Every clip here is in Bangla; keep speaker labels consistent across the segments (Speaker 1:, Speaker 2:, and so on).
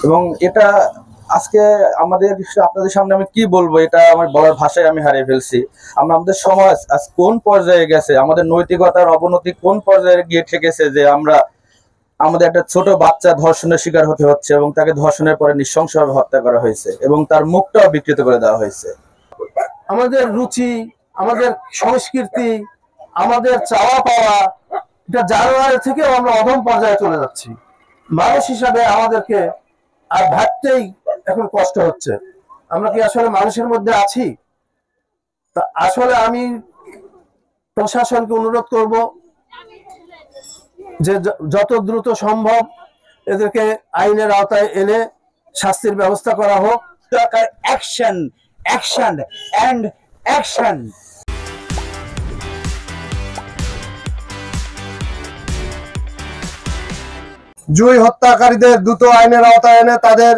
Speaker 1: এবং এটা আজকে আমাদের আপনাদের সামনে আমি কি বলবো, এটা আমার বলার ভাষায় আমি হারিয়ে ফেলছি। আমাদের সমাজ আজ কোন পর্যায়ে গেছে, আমাদের নৈতিকতার অবনতি কোন পর্যায়ে গিয়ে ঠেকেছে যে আমরা আমাদের একটা ছোট বাচ্চা ধর্ষণের শিকার হতে হচ্ছে এবং তাকে ধর্ষণের পরে নৃশংসভাবে হত্যা করা হয়েছে এবং তার মুখটাও বিকৃত করে দেওয়া হয়েছে।
Speaker 2: আমাদের রুচি, আমাদের সংস্কৃতি, আমাদের চাওয়া পাওয়া, এটা জানুয়ারি থেকেও আমরা অধম পর্যায়ে চলে যাচ্ছি। মানুষ হিসাবে আমাদেরকে আর ভাবতেই এখন কষ্ট হচ্ছে, আমরা কি আসলে মানুষের মধ্যে আছি? তা আসলে আমি প্রশাসনকে অনুরোধ করব যে যত দ্রুত সম্ভব এদেরকে আইনের আওতায় এনে শাস্তির ব্যবস্থা করা হোক।
Speaker 3: দরকার অ্যাকশন, অ্যাকশন এন্ড অ্যাকশন।
Speaker 4: জুঁই হত্যাকারীদের দ্রুত আইনের আওতায় এনে তাদের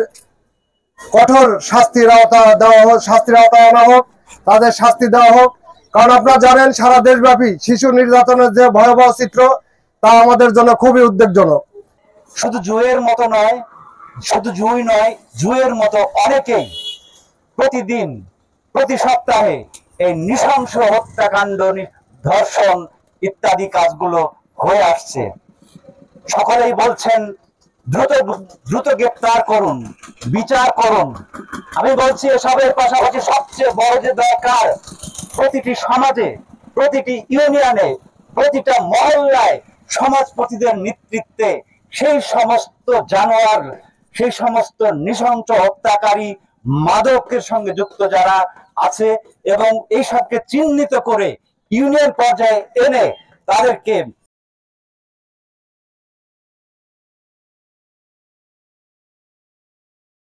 Speaker 4: কঠোর শাস্তির আওতায় আনা হোক, তাদের শাস্তি দেওয়া হোক। কারণ আপনারা জানেন সারা দেশব্যাপী শিশু নির্যাতনের যে ভয়াবহ চিত্র, তা আমাদের জন্য খুবই উদ্বেগজনক।
Speaker 3: শুধু জুঁইয়ের মতো নয়, শুধু জুঁই নয়, জুঁইয়ের মতো অনেকেই প্রতিদিন, প্রতি সপ্তাহে এই নৃশংস হত্যাকাণ্ড, ধর্ষণ ইত্যাদি কাজগুলো হয়ে আসছে। সকলেই বলছেন দ্রুত দ্রুত গ্রেপ্তার করুন, বিচার করুন। আমি বলছি এসবের পাশাপাশি সবচেয়ে বড় যে দরকার, প্রতিটি সমাজে, প্রতিটি ইউনিয়নে, প্রতিটা মহল্লায় সমাজপতিদের নেতৃত্বে সেই সমস্ত জানোয়ার, সেই সমস্ত নৃশংস হত্যাকারী, মাদকের সঙ্গে যুক্ত যারা আছে এবং এইসবকে চিহ্নিত করে ইউনিয়ন পর্যায়ে এনে তাদেরকে